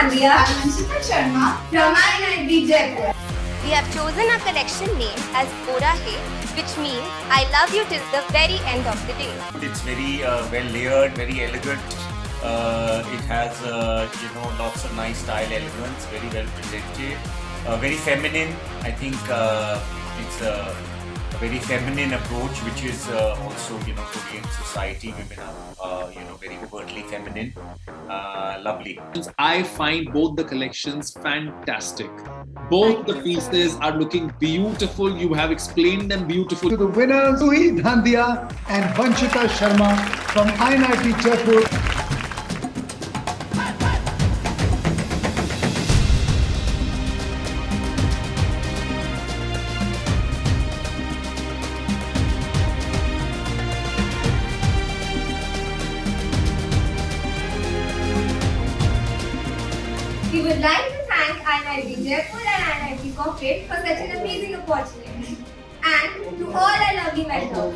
India. I'm 𝗗𝗵𝗵𝗃 from INIFD Jaipur. We have chosen our collection name as 𝗓𝗏𝗃, which means I love you till the very end of the day. It's very well layered, very elegant. It has lots of nice style elements, very well presented, very feminine. I think it's a very feminine approach, which is also Korean society. Women are very overtly feminine. Lovely. I find both the collections fantastic. Both the pieces are looking beautiful. You have explained them beautifully. To the winners, 𝗗𝗵𝗵𝗃 and Vanshika Sharma from INIFD Jaipur. We would like to thank INIFD Jaipur and 𝗗𝗵𝗵𝗁 for such an amazing opportunity. And to all our lovely mentors.